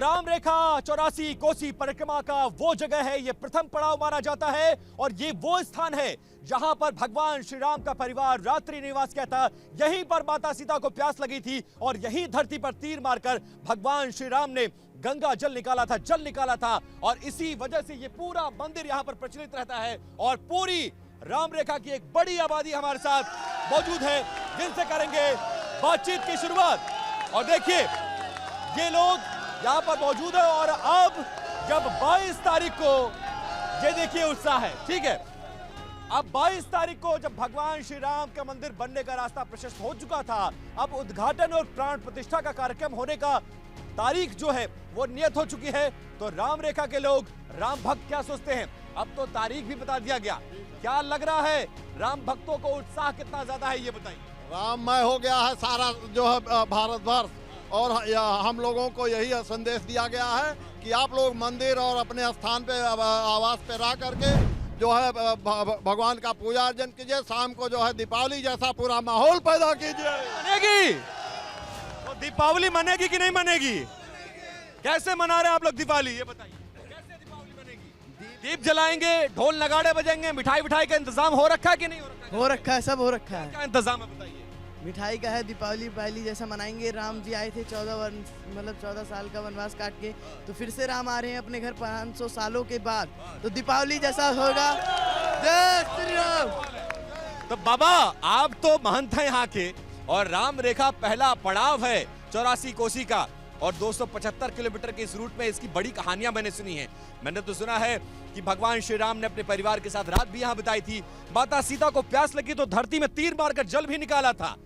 राम रेखा 84 कोसी परिक्रमा का वो जगह है, ये प्रथम पड़ाव माना जाता है और ये वो स्थान है जहां पर भगवान श्री राम का परिवार रात्रि निवास किया था। यहीं पर माता सीता को प्यास लगी थी और यही धरती पर तीर मारकर भगवान श्री राम ने गंगा जल निकाला था और इसी वजह से ये पूरा मंदिर यहां पर प्रचलित रहता है। और पूरी राम रेखा की एक बड़ी आबादी हमारे साथ मौजूद है जिनसे करेंगे बातचीत की शुरुआत। और देखिए ये लोग यहां पर मौजूद है और अब जब 22 तारीख को ये देखिए उत्साह है, ठीक है। अब 22 तारीख को जब भगवान श्री राम का मंदिर बनने का रास्ता प्रशस्त हो चुका था, अब उद्घाटन और प्राण प्रतिष्ठा का कार्यक्रम होने का तारीख जो है वो नियत हो चुकी है। तो राम रेखा के लोग, राम भक्त क्या सोचते हैं, अब तो तारीख भी बता दिया गया। क्या लग रहा है राम भक्तों को उत्साह कितना ज्यादा है ये बताइए। राममय हो गया है सारा जो है भारतवर्ष, और हम लोगों को यही संदेश दिया गया है कि आप लोग मंदिर और अपने स्थान पे आवास पे रह करके जो है भगवान का पूजा अर्चन कीजिए। शाम को जो है दीपावली जैसा पूरा माहौल पैदा कीजिए। मनेगी तो दीपावली मनेगी कि नहीं मनेगी? कैसे मना रहे हैं आप लोग दीपावली ये बताइए, कैसे दीपावली मनेगी? दीप जलाएंगे, ढोल नगाड़े बजेंगे, मिठाई का इंतजाम हो रखा है कि नहीं हो रखा है? हो रखा है, सब हो रखा है। क्या इंतजाम है बताइए। मिठाई का है, दीपावली जैसा मनाएंगे। राम जी आए थे 14 साल का वनवास काट के, तो फिर से राम आ रहे हैं अपने घर 500 सालों के बाद, तो दीपावली जैसा होगा। जय श्री राम। तो बाबा आप तो महंत हैं यहाँ के और राम रेखा पहला पड़ाव है 84 कोसी का और 275 किलोमीटर के इस रूट में इसकी बड़ी कहानियां मैंने सुनी हैं। मैंने तो सुना है कि भगवान श्री राम ने अपने परिवार के साथ रात भी यहाँ बिताई थी। माता सीता को प्यास लगी तो धरती में तीर मारकर जल भी निकाला था।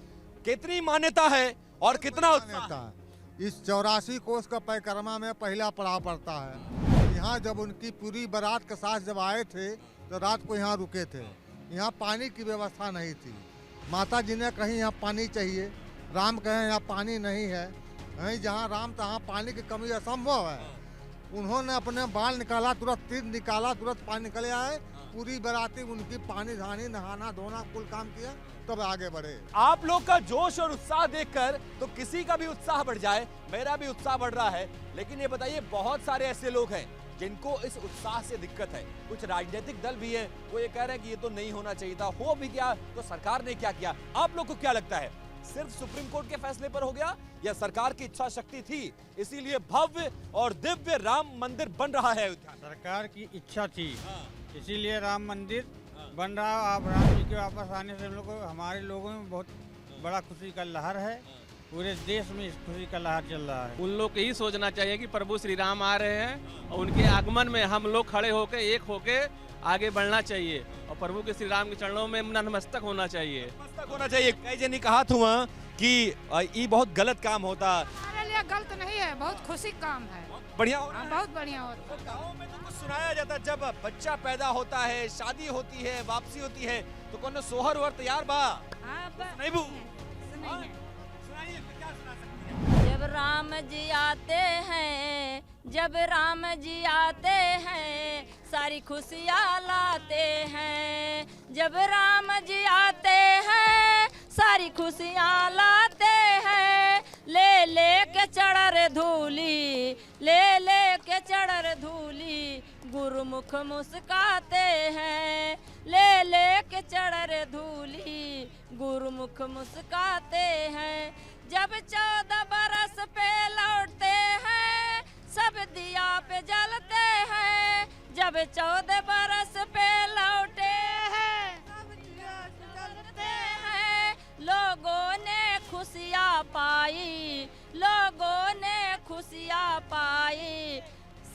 कितनी मान्यता है और कितना उत्साह। इस 84 कोस का परिक्रमा में पहला पड़ाव पड़ता है। यहाँ जब उनकी पूरी बारात के साथ जब आए थे तो रात को यहाँ रुके थे। यहाँ पानी की व्यवस्था नहीं थी। माता जी ने कहीं यहाँ पानी चाहिए, राम कहे यहाँ पानी नहीं है। कहीं जहाँ राम तहाँ पानी की कमी असंभव है। उन्होंने अपने बाल निकाला, तुरंत तीर निकाला, तुरंत पानी निकल आए। पूरी बाराती उनकी पानी धानी नहाना धोना कुल काम किया तब आगे बढ़े। आप लोग का जोश और उत्साह देखकर तो किसी का भी उत्साह बढ़ जाए, मेरा भी उत्साह बढ़ रहा है। लेकिन ये बताइए बहुत सारे ऐसे लोग हैं जिनको इस उत्साह से दिक्कत है। कुछ राजनीतिक दल भी है, वो ये कह रहे हैं कि ये तो नहीं होना चाहिए था, हो भी गया तो सरकार ने क्या किया। आप लोग को क्या लगता है, सिर्फ सुप्रीम कोर्ट के फैसले पर हो गया या सरकार की इच्छा शक्ति थी इसीलिए भव्य और दिव्य राम मंदिर बन रहा है? सरकार की इच्छा थी इसीलिए राम मंदिर बन रहा। आप राम जी के वापस आने से हम लोग हमारे लोगों में बहुत बड़ा खुशी का लहर है। पूरे देश में इस खुशी का लहर चल रहा है। उन लोग को यही सोचना चाहिए कि प्रभु श्री राम आ रहे हैं और उनके आगमन में हम लोग खड़े होकर एक होके आगे बढ़ना चाहिए और प्रभु के श्री राम के चरणों में नतमस्तक होना चाहिए। नतमस्तक होना चाहिए। कई जनी कहा था कि ये बहुत गलत काम होता। हमारे लिए गलत नहीं है, बहुत खुशी काम है। बढ़िया हो रहा है। बहुत बढ़िया होता है। गाँव में तो कुछ सुनाया जाता है जब बच्चा पैदा होता है, शादी होती है, वापसी होती है तो कौन सोहर वर तैयार बा नहीं बू सुनाइए, क्या सुना सकती हैं? जब राम जी आते हैं, जब राम जी आते हैं, सारी खुशियाँ लाते हैं। जब राम जी आते हैं, सारी खुशियाँ लाते हैं। ले ले के चढ़र धूली, ले ले के चढ़र धूली, गुरुमुख मुस्काते हैं। ले ले के चढ़र धूली, गुरुमुख मुस्काते हैं। जब 14 बरस पे लौटते हैं, सब दिया पे जलते हैं। जब 14 बरस पे लौटे हैं, सब दिया पे जलते हैं। लोगों ने खुशियाँ पाई, लोगों ने खुशियाँ पाई,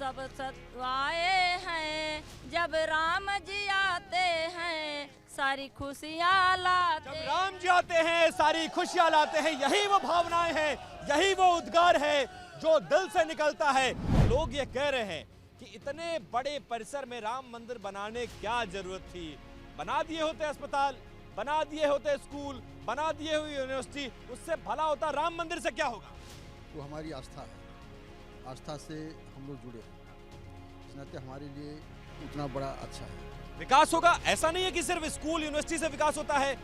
सब सत्वाए हैं। जब राम जी आते हैं, सारी खुशियाँ लाते। जब राम जी आते हैं सारी खुशियाँ लाते हैं, यही वो भावनाएं हैं, यही वो उद्गार है जो दिल से निकलता है। लोग ये कह रहे हैं कि इतने बड़े परिसर में राम मंदिर बनाने क्या जरूरत थी? बना दिए होते अस्पताल, बना दिए होते स्कूल, बना दिए हुई यूनिवर्सिटी, उससे भला होता। राम मंदिर से क्या होगा? वो हमारी आस्था है, आस्था से हम लोग जुड़े हैं, इस नाते हमारे लिए उतना बड़ा अच्छा है। विकास होगा, ऐसा नहीं है कि सिर्फ स्कूल यूनिवर्सिटी से विकास होता है।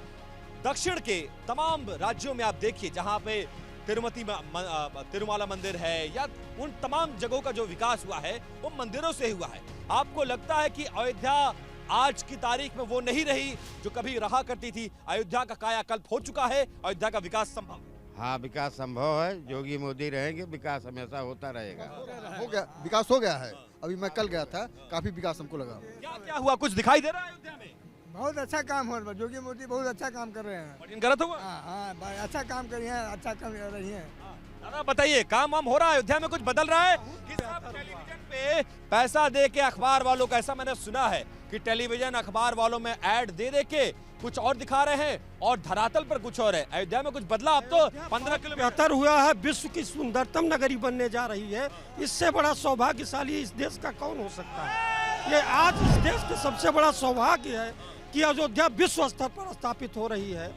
दक्षिण के तमाम राज्यों में आप देखिए जहां पे तिरुमाला मंदिर है या उन तमाम जगहों का जो विकास हुआ है वो मंदिरों से हुआ है। आपको लगता है कि अयोध्या आज की तारीख में वो नहीं रही जो कभी रहा करती थी? अयोध्या का कायाकल्प हो चुका है, अयोध्या का विकास संभव है। हाँ, विकास संभव है। योगी मोदी रहेंगे, विकास हमेशा होता रहेगा। हो गया, विकास हो गया है। अभी मैं कल गया था, काफी विकास हमको लगा। क्या क्या हुआ, कुछ दिखाई दे रहा है अयोध्या में? बहुत अच्छा काम हो रहा है, योगी मोदी बहुत अच्छा काम कर रहे हैं। बढ़िया गलत हुआ? हाँ, अच्छा काम कर रही है, अच्छा कर रही है। दादा बताइए, काम वाम हो रहा है अयोध्या में? कुछ बदल रहा है कि सब टेलीविजन पे पैसा दे के अखबार वालों का, ऐसा मैंने सुना है कि टेलीविजन अखबार वालों में ऐड दे दे के कुछ और दिखा रहे हैं और धरातल पर कुछ और है। अयोध्या में कुछ बदला? अब तो 15 किलोमीटर बेहतर हुआ है, विश्व की सुंदरतम नगरी बनने जा रही है। इससे बड़ा सौभाग्यशाली इस देश का कौन हो सकता है? ये आज इस देश का सबसे बड़ा सौभाग्य है कि अयोध्या विश्व स्तर पर स्थापित हो रही है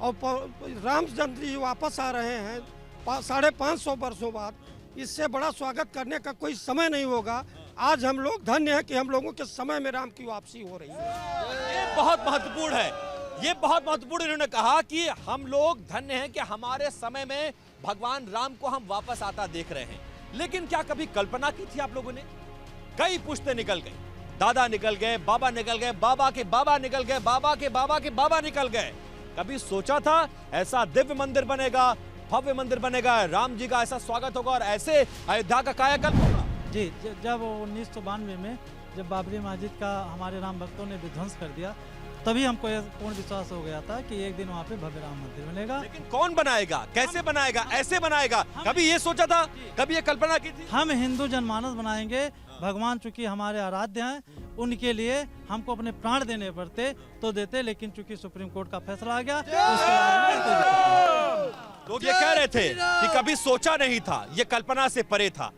और रामचंद्र जी वापस आ रहे हैं 550 वर्षों बाद। इससे बड़ा स्वागत करने का कोई समय नहीं होगा। आज हम लोग धन्य हैं कि हम लोगों के समय में राम की वापसी हो रही है। ये बहुत महत्वपूर्ण है, ये बहुत महत्वपूर्ण। इन्होंने कहा कि हम लोग धन्य हैं कि हमारे समय में भगवान राम को हम वापस आता देख रहे हैं। लेकिन क्या कभी कल्पना की थी आप लोगों ने? कई पुश्ते निकल गई, दादा निकल गए, बाबा निकल गए, बाबा के बाबा निकल गए, बाबा के बाबा के बाबा निकल गए। कभी सोचा था ऐसा दिव्य मंदिर बनेगा, भव्य मंदिर बनेगा, राम जी का ऐसा स्वागत होगा और ऐसे अयोध्या का कायाकल्प होगा? जी, जब 1992 में जब बाबरी मस्जिद का हमारे राम भक्तों ने विध्वंस कर दिया, तभी हमको यह पूर्ण विश्वास हो गया था कि एक दिन वहाँ पे भव्य राम मंदिर बनेगा। लेकिन कौन बनाएगा, कैसे बनाएगा, ऐसे बनाएगा? कभी ये सोचा था, कभी ये कल्पना की थी? हम हिंदू जनमानस बनाएंगे। भगवान चूंकि हमारे आराध्य हैं, उनके लिए हमको अपने प्राण देने पड़ते तो देते, लेकिन चूंकि सुप्रीम कोर्ट का फैसला आ गया लोग ये कह रहे थे कि कभी सोचा नहीं था, ये कल्पना से परे था।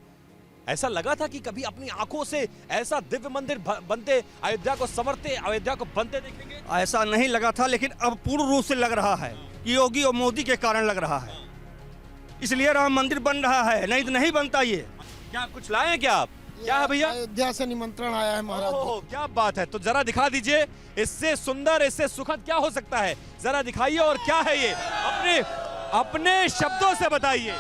ऐसा लगा था कि कभी अपनी आंखों से ऐसा दिव्य मंदिर बनते, अयोध्या को संवरते, अयोध्या को बनते देखेंगे? ऐसा नहीं लगा था, लेकिन अब पूर्ण रूप से लग रहा है। योगी और मोदी के कारण लग रहा है, इसलिए राम मंदिर बन रहा है, नहीं तो नहीं बनता। ये क्या कुछ लाए हैं क्या आप? क्या है भैया? अयोध्या से निमंत्रण आया है महाराज। ओह, क्या बात है। तो जरा दिखा दीजिए, इससे सुंदर, इससे सुखद क्या हो सकता है? जरा दिखाइए। और क्या है ये? अपने शब्दों से बताइए।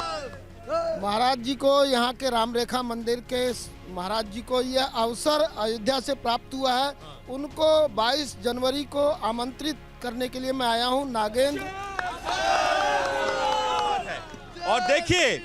महाराज जी को, यहाँ के राम रेखा मंदिर के महाराज जी को यह अवसर अयोध्या से प्राप्त हुआ है। उनको 22 जनवरी को आमंत्रित करने के लिए मैं आया हूँ, नागेंद्र। और देखिए,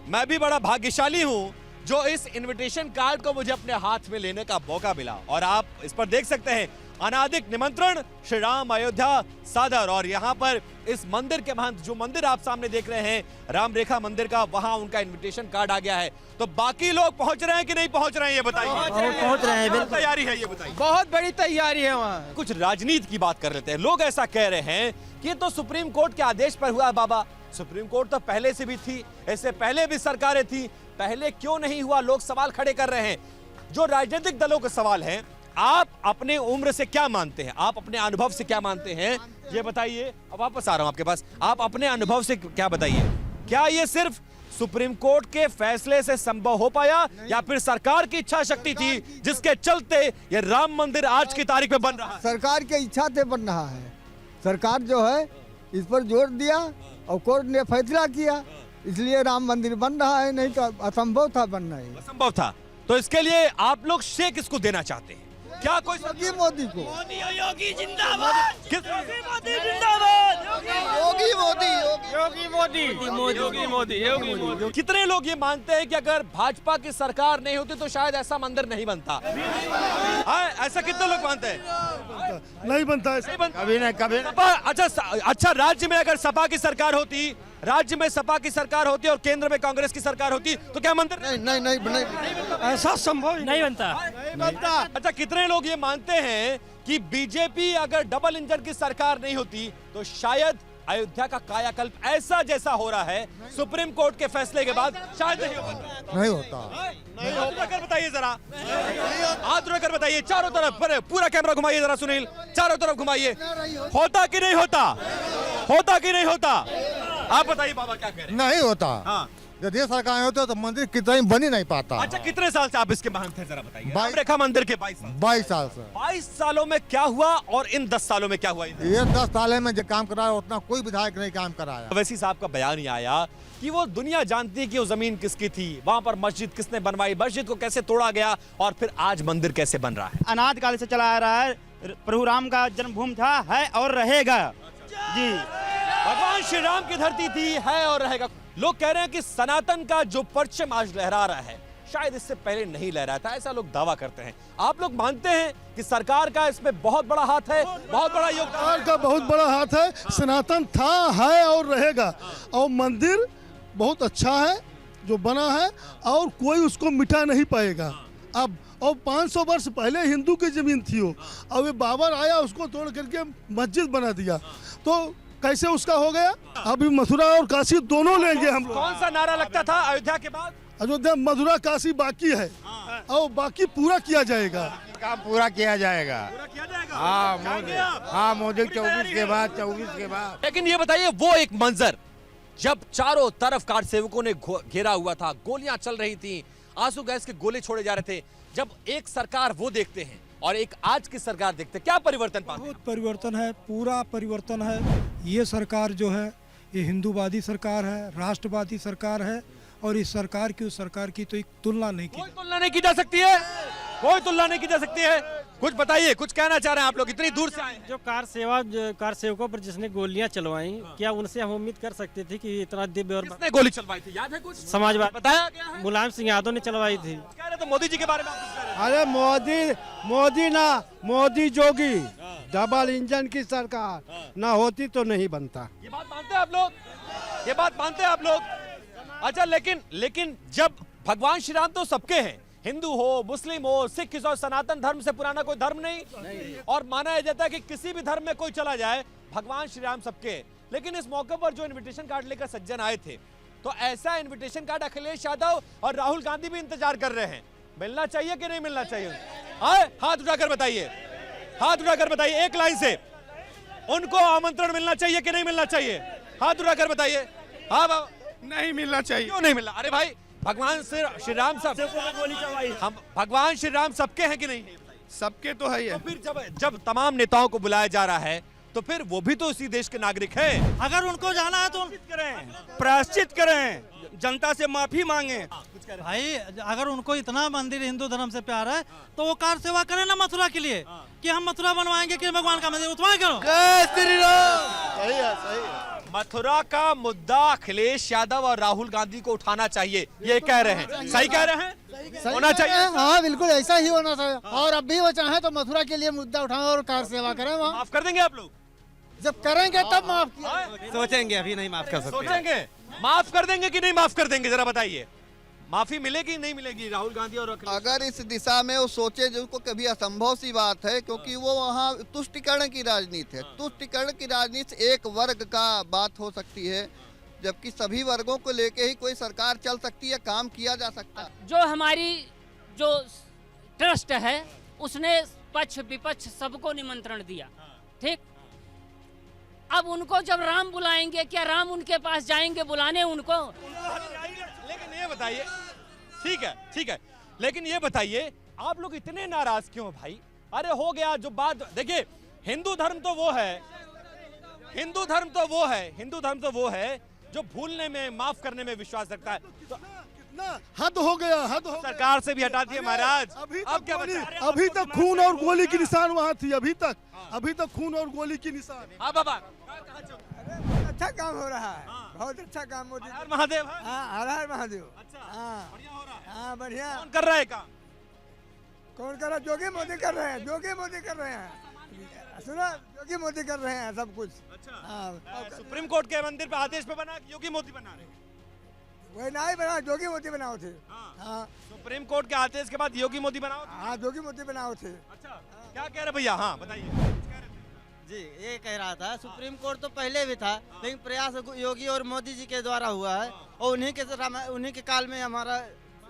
मैं भी बड़ा भाग्यशाली हूँ जो इस इनविटेशन कार्ड को मुझे अपने हाथ में लेने का मौका मिला। और आप इस पर देख सकते हैं, अनादिक निमंत्रण, श्री राम अयोध्या सादर। और यहाँ पर इस मंदिर के महंत, जो मंदिर आप सामने देख रहे हैं राम रेखा मंदिर का, वहाँ उनका इनविटेशन कार्ड आ गया है। तो बाकी लोग पहुँच रहे हैं कि नहीं पहुँच रहे हैं, ये बताइए। पहुँच रहे हैं, बिल्कुल तैयारी है, ये बताइए। बहुत बड़ी तैयारी है वहाँ। कुछ राजनीति की बात कर लेते हैं। लोग ऐसा कह रहे हैं कि तो सुप्रीम कोर्ट के आदेश पर हुआ बाबा। सुप्रीम कोर्ट तो पहले से भी थी, इससे पहले भी सरकारें थी, पहले क्यों नहीं हुआ? लोग सवाल खड़े कर रहे हैं। जो राजनीतिक दलों के सवाल हैं, आप अपने उम्र से क्या मानते हैं, आप अपने अनुभव से क्या मानते हैं, ये बताइए। अब वापस आ रहा हूं आपके पास। आप अपने अनुभव से क्या बताइए, क्या ये सिर्फ सुप्रीम कोर्ट के फैसले से संभव हो पाया या फिर सरकार की इच्छा शक्ति थी जिसके चलते ये राम मंदिर आज की तारीख में बन रहा है? सरकार की इच्छा से बन रहा है। सरकार जो है इस पर जोर दिया और कोर्ट ने फैसला किया, इसलिए राम मंदिर बन रहा है, नहीं तो असंभव था बनना है। असंभव था। तो इसके लिए आप लोग श्रेय किसको देना चाहते हैं? क्या कोई योगी मोदी को? योगी जिंदाबाद, मोदी जिंदाबाद, योगी मोदी, योगी मोदी, योगी मोदी, योगी मोदी। कितने लोग ये मानते हैं कि अगर भाजपा की सरकार नहीं होती तो शायद ऐसा मंदिर नहीं बनता? ऐसा कितने लोग मानते हैं? नहीं बनता है, नहीं बनता। कभी नहीं, कभी नहीं। अच्छा, राज्य में अगर सपा की सरकार होती, राज्य में सपा की सरकार होती और केंद्र में कांग्रेस की सरकार होती तो क्या मंदिर? नहीं। ऐसा संभव नहीं बनता। अच्छा, कितने लोग ये मानते हैं कि बीजेपी अगर डबल इंजन की सरकार नहीं होती तो शायद अयोध्या का कायाकल्प ऐसा जैसा हो रहा है सुप्रीम कोर्ट के फैसले के बाद शायद नहीं होता? नहीं होता। हाथ रखकर बताइए जरा, हाथ रखकर बताइए चारों तरफ, पूरा कैमरा घुमाइए जरा सुनील, चारों तरफ घुमाइए। होता कि नहीं होता? होता कि नहीं होता? आप बताइए बाबा, क्या कह रहे हैं? नहीं होता। हाँ। यदि ये सरकार होती तो मंदिर कितना बन ही नहीं पाता। अच्छा, कितने साल से आप इसके महंत थे, जरा बताइए। 22 रेखा मंदिर के 22 साल से। 22 सालों में क्या हुआ और इन 10 सालों में क्या हुआ? ये 10 साल में जो काम कराया उतना कोई विधायक नहीं काम कराया। अवैसी साहब का बयान ही आया कि वो दुनिया जानती है कि वो जमीन किसकी थी, वहां पर मस्जिद किसने बनवाई, मस्जिद को कैसे तोड़ा गया और फिर आज मंदिर कैसे बन रहा है। अनादिकाल से चला आ रहा है, प्रभु राम का जन्मभूमि था, है और रहेगा। जी, भगवान श्री राम की धरती थी, है और रहेगा। लोग कह रहे हैं कि सनातन का जो परचम आज लहरा रहा है शायद इससे पहले नहीं लहराया था, ऐसा लोग दावा करते हैं। आप लोग मानते हैं कि सरकार का इसमें बहुत बड़ा हाथ है, बहुत बड़ा योगदान? सरकार का बहुत बड़ा हाथ है। सनातन था, है और रहेगा। और मंदिर बहुत अच्छा है जो बना है और कोई उसको मिटा नहीं पाएगा। अब और 500 वर्ष पहले हिंदू की जमीन थी वो, अब ये बाबर आया उसको तोड़ करके मस्जिद बना दिया, तो कैसे उसका हो गया? अभी मथुरा और काशी दोनों लेंगे हम लोग। कौन सा नारा लगता था अयोध्या के बाद? अयोध्या, मथुरा, काशी बाकी है और बाकी पूरा किया जाएगा। काम पूरा किया जाएगा। हाँ मोदी 24 के बाद 24 के बाद। लेकिन ये बताइए, वो एक मंजर जब चारों तरफ कार सेवकों ने घेरा हुआ था, गोलियां चल रही थी, आंसू गैस के गोले छोड़े जा रहे थे, जब एक सरकार वो देखते हैं और एक आज की सरकार देखते हैं, क्या परिवर्तन पाते हैं? बहुत परिवर्तन है, पूरा परिवर्तन है। ये सरकार जो है ये हिंदूवादी सरकार है, राष्ट्रवादी सरकार है और इस सरकार की उस सरकार की तो एक तुलना नहीं की, कोई तुलना नहीं की जा सकती है, कोई तुलना नहीं की जा सकती है। कुछ बताइए, कुछ कहना चाह रहे हैं आप लोग, इतनी दूर से आए हैं। जो कार सेवकों पर जिसने गोलियां चलवाई, क्या उनसे हम उम्मीद कर सकते थे कि इतना दिव्य और किसने गोली चलवाई थी, याद है कुछ? समाजवादी बताया गया है? मुलायम सिंह यादव ने चलवाई थी। कह रहे थे मोदी जी के बारे में आप कुछ कह रहे थे? अरे मोदी जोगी डबल इंजन की सरकार ना होती तो नहीं बनता। ये बात मानते हैं आप लोग? ये बात मानते हैं आप लोग? अच्छा, लेकिन जब भगवान श्री राम तो सबके हैं, हिंदू हो, मुस्लिम हो, सिख हो, सनातन धर्म से पुराना कोई धर्म नहीं। और माना जाता है कि किसी भी धर्म में कोई चला जाए, भगवान श्री राम सबके। लेकिन इस मौके पर जो इनविटेशन कार्ड लेकर सज्जन आए थे, तो ऐसा इनविटेशन कार्ड अखिलेश यादव और राहुल गांधी भी इंतजार कर रहे हैं। मिलना चाहिए कि नहीं मिलना चाहिए? हाथ उठाकर बताइए, हाथ उठाकर बताइए, एक लाइन से। उनको आमंत्रण मिलना चाहिए कि नहीं मिलना चाहिए? हाथ उठाकर बताइए। हाँ, नहीं मिलना चाहिए। क्यों नहीं मिलना? अरे भाई, भगवान श्री राम सब, हम भगवान श्री राम सबके हैं कि नहीं? सबके तो है। तो फिर जब तमाम नेताओं को बुलाया जा रहा है तो फिर वो भी तो उसी देश के नागरिक हैं। अगर उनको जाना है तो प्रायश्चित करें, जनता से माफी मांगे। भाई, अगर उनको इतना मंदिर हिंदू धर्म से प्यार है तो वो कार सेवा करें ना मथुरा के लिए, कि हम मथुरा बनवाएंगे कि भगवान का मंदिर उठवाएं क्यों? जय श्री राम। सही है, सही है। मथुरा का मुद्दा अखिलेश यादव और राहुल गांधी को उठाना चाहिए, ये कह रहे हैं। सही कह रहे हैं? होना चाहिए। हाँ बिल्कुल ऐसा ही होना चाहिए। और अब भी वो चाहे तो मथुरा के लिए मुद्दा उठाएं और कार सेवा करें वहाँ। माफ कर देंगे आप लोग? जब करेंगे तब माफ किया। सोचेंगे, अभी नहीं माफ कर सकते। सोचेंगे, माफ कर देंगे कि नहीं माफ कर देंगे, जरा बताइए। माफी मिलेगी नहीं मिलेगी राहुल गांधी और अखिलेश? अगर इस दिशा में वो सोचे, जो को कभी असंभव सी बात है, क्योंकि वो वहाँ तुष्टिकरण की राजनीति है। तुष्टिकरण की राजनीति एक वर्ग का बात हो सकती है, जबकि सभी वर्गों को लेके ही कोई सरकार चल सकती है, काम किया जा सकता है। जो हमारी जो ट्रस्ट है उसने पक्ष विपक्ष सबको निमंत्रण दिया, ठीक। अब उनको जब राम बुलाएंगे, क्या राम उनके पास जाएंगे बुलाने उनको? लेकिन ये बताइए, ठीक है, लेकिन ये बताइए, आप लोग इतने नाराज क्यों भाई? अरे हो गया जो बात। देखिए, हिंदू धर्म तो वो है जो भूलने में, माफ करने में विश्वास रखता है। तो हद हो गया, हद हो। सरकार से भी हटा दिया महाराज। अब क्या बचा? अभी तक खून और गोली की निशान वहाँ थी। अभी तक खून और गोली की निशान। हाँ बाबा, अच्छा काम हो रहा है, बहुत अच्छा काम मोदी। हर महादेव। हाँ, हर महादेव। अच्छा, हाँ, बढ़िया हो रहा है। हाँ, बढ़िया। कौन कर रहा है काम? कौन कर रहा है? जोगी मोदी कर रहे हैं, जोगी मोदी कर रहे हैं। सुना, योगी मोदी कर रहे हैं सब कुछ। अच्छा, हाँ। सुप्रीम कोर्ट के मंदिर पे आदेश पे बना, योगी मोदी बना रहे? वही नहीं बना, जोगी मोदी बनाओ थे। हाँ, सुप्रीम कोर्ट के आदेश के बाद योगी मोदी बनाओ? हाँ, जोगी मोदी बनाओ थे। अच्छा, क्या कह रहे भैया? हाँ बताइए। जी, ये कह रहा था, सुप्रीम कोर्ट तो पहले भी था, लेकिन प्रयास योगी और मोदी जी के द्वारा हुआ है, और उन्हीं के काल में हमारा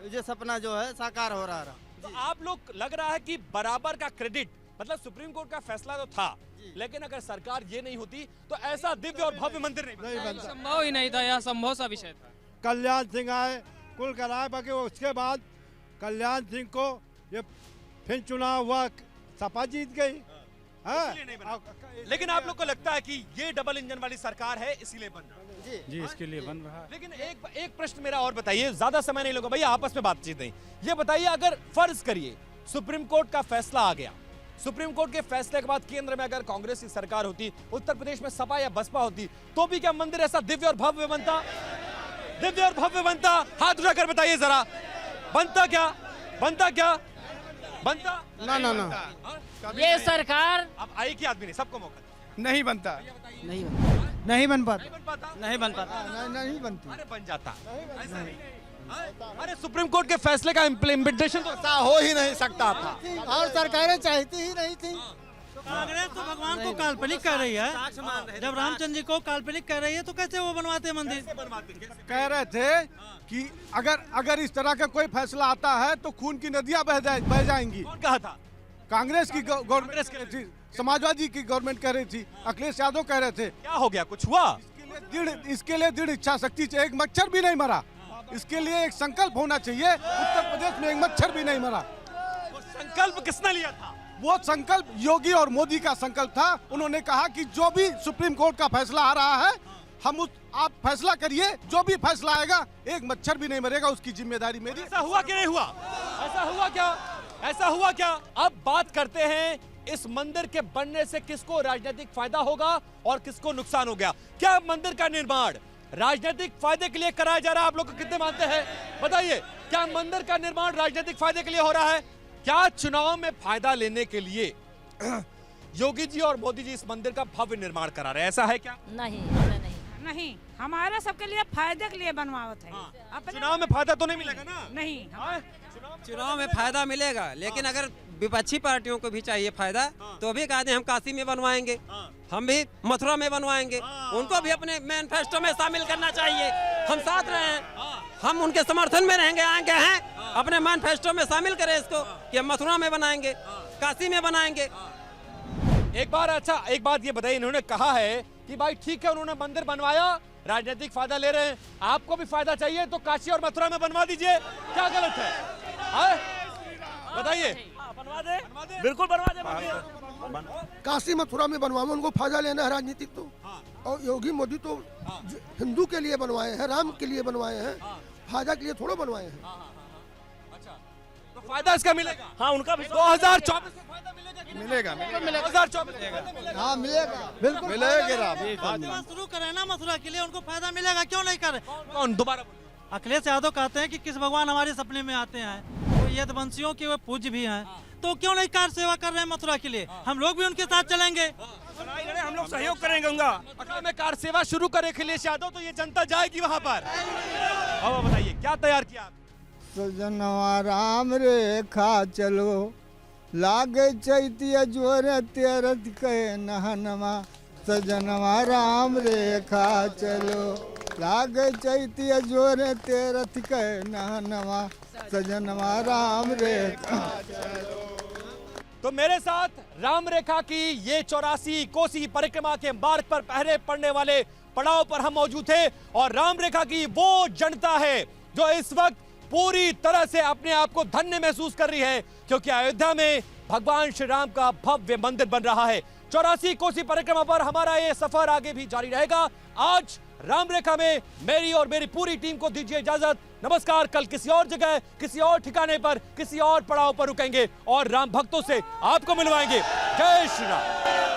जो सपना जो है साकार हो रहा है। तो आप लोग, लग रहा है कि बराबर का क्रेडिट, मतलब सुप्रीम कोर्ट का फैसला तो था, लेकिन अगर सरकार ये नहीं होती तो ऐसा दिव्य और भव्य मंदिर नहीं बनता। संभव ही नहीं था, यह संभव सा विषय था। कल्याण सिंह आए, कुल कराए, बाकी उसके बाद कल्याण सिंह को ये फिर चुनाव हुआ, सपा जीत गई। लेकिन आप लोग को लगता है कि ये डबल इंजन वाली सरकार है इसीलिए बन रहा है? जी, इसके लिए बन रहा है। लेकिन एक प्रश्न मेरा और बताइए, ज्यादा समय नहीं लूंगा भैया, आपस में बातचीत नहीं। ये बताइए, अगर फर्ज करिए सुप्रीम कोर्ट का फैसला आ गया, सुप्रीम कोर्ट के फैसले के बाद केंद्र में अगर कांग्रेस की सरकार होती, उत्तर प्रदेश में सपा या बसपा होती, तो भी क्या मंदिर ऐसा दिव्य और भव्य बनता? दिव्य और भव्य बनता? हाथ उठाकर बताइए जरा, बनता क्या? बनता क्या? बनता? ना ना ना, ये सरकार अब आई की आदमी नहीं, सबको मौका नहीं बनता, नहीं नहीं बन पाता, नहीं बन पाता, नहीं बन पाता। नहीं बनती। अरे बन जाता, ऐसा नहीं। अरे सुप्रीम कोर्ट के फैसले का इम्प्लीमेंटेशन तो ऐसा हो ही नहीं सकता था, और सरकारें चाहती ही नहीं थी। कांग्रेस तो भगवान को काल्पनिक कर रही है। जब रामचंद्र जी को काल्पनिक कर रही है तो कैसे वो बनवाते मंदिर? कह रहे थे कि अगर इस तरह का कोई फैसला आता है तो खून की नदियां बह जाएंगी। कौन कहा था? कांग्रेस की गवर्नमेंट थी, समाजवादी की गवर्नमेंट कह रही थी, अखिलेश यादव कह रहे थे। क्या हो गया, कुछ हुआ? इसके लिए दृढ़ इच्छा शक्ति चाहिए, एक मच्छर भी नहीं मरा। इसके लिए एक संकल्प होना चाहिए, उत्तर प्रदेश में एक मच्छर भी नहीं मरा। संकल्प किसने लिया था? वो संकल्प योगी और मोदी का संकल्प था। उन्होंने कहा कि जो भी सुप्रीम कोर्ट का फैसला आ रहा है, आप फैसला करिए, जो भी फैसला आएगा एक मच्छर भी नहीं मरेगा, उसकी जिम्मेदारी मेरी। ऐसा हुआ कि नहीं हुआ? ऐसा हुआ क्या? ऐसा हुआ क्या? अब बात करते हैं इस मंदिर के बनने से किसको राजनीतिक फायदा होगा और किसको नुकसान हो गया। क्या मंदिर का निर्माण राजनीतिक फायदे के लिए कराया जा रहा है? आप लोग कितने मानते हैं? बताइए, क्या मंदिर का निर्माण राजनीतिक फायदे के लिए हो रहा है? क्या चुनाव में फायदा लेने के लिए योगी जी और मोदी जी इस मंदिर का भव्य निर्माण करा रहे हैं? ऐसा है क्या? नहीं, नहीं, हमारे सबके लिए फायदे के लिए बनवावत है। चुनाव में फायदा तो नहीं मिलेगा ना? नहीं, चुनाव में फायदा मिलेगा, लेकिन अगर विपक्षी पार्टियों को भी चाहिए फायदा तो भी कहते हैं हम काशी में बनवाएंगे, हम भी मथुरा में बनवाएंगे, उनको भी अपने मैनिफेस्टो में शामिल करना चाहिए। हम साथ रहे हैं, हम उनके समर्थन में रहेंगे, आगे हैं, अपने मैनिफेस्टो में शामिल करें इसको कि हम मथुरा में बनाएंगे, काशी में बनाएंगे। एक बात ये बताइए, इन्होंने कहा है कि भाई ठीक है, उन्होंने मंदिर बनवाया, राजनीतिक फायदा ले रहे हैं, आपको भी फायदा चाहिए तो काशी और मथुरा में बनवा दीजिए, क्या गलत है? बताइए। बनवा दे, बिल्कुल बनवा दे। काशी मथुरा में बनवाओ, उनको फायदा लेना है राजनीतिक तो। और योगी मोदी तो हिंदू के लिए बनवाए हैं, राम के लिए बनवाए हैं, फायदा के लिए थोड़ा बनवाए हैं। अच्छा, तो फायदा इसका मिलेगा? हाँ, उनका भी 2024 में फायदा मिलेगा कि नहीं? मिलेगा, 2024 हाँ मिलेगा, बिल्कुल मिलेगा। शुरू करें ना मथुरा के लिए, उनको फायदा मिलेगा, क्यों नहीं करे? कौन? दोबारा बोलिए। अखिलेश यादव कहते हैं कि किस भगवान हमारे सपने में आते हैं, तो यदवंशियों के वो पूज्य भी हैं, तो क्यों नहीं कार सेवा कर रहे हैं मथुरा के लिए? हम लोग भी उनके साथ चलेंगे, हम लोग सहयोग करेंगे उनका। अगर में कार सेवा शुरू करे अखिलेश यादव तो ये जनता जाएगी वहां पर। अब बताइए क्या तैयार किया आप? सजनवा राम रेखा चलो, लागे चैतिया जोरे तेरथ के नहनवा। सजनवा राम रेखा चलो, लागे चैतिया जोरे तेरथ के नहनवा। सजनवा राम रेखा चलो। तो मेरे साथ राम रेखा की ये 84 कोसी परिक्रमा के मार्ग पर पहरे पड़ने वाले पड़ाव पर हम मौजूद थे, और राम रेखा की वो जनता है जो इस वक्त पूरी तरह से अपने आप को धन्य महसूस कर रही है, क्योंकि अयोध्या में भगवान श्री राम का भव्य मंदिर बन रहा है। 84 कोसी परिक्रमा पर हमारा ये सफर आगे भी जारी रहेगा। आज राम रेखा में मेरी और मेरी पूरी टीम को दीजिए इजाजत। नमस्कार। कल किसी और जगह, किसी और ठिकाने पर, किसी और पड़ाव पर रुकेंगे और राम भक्तों से आपको मिलवाएंगे। जय श्री राम।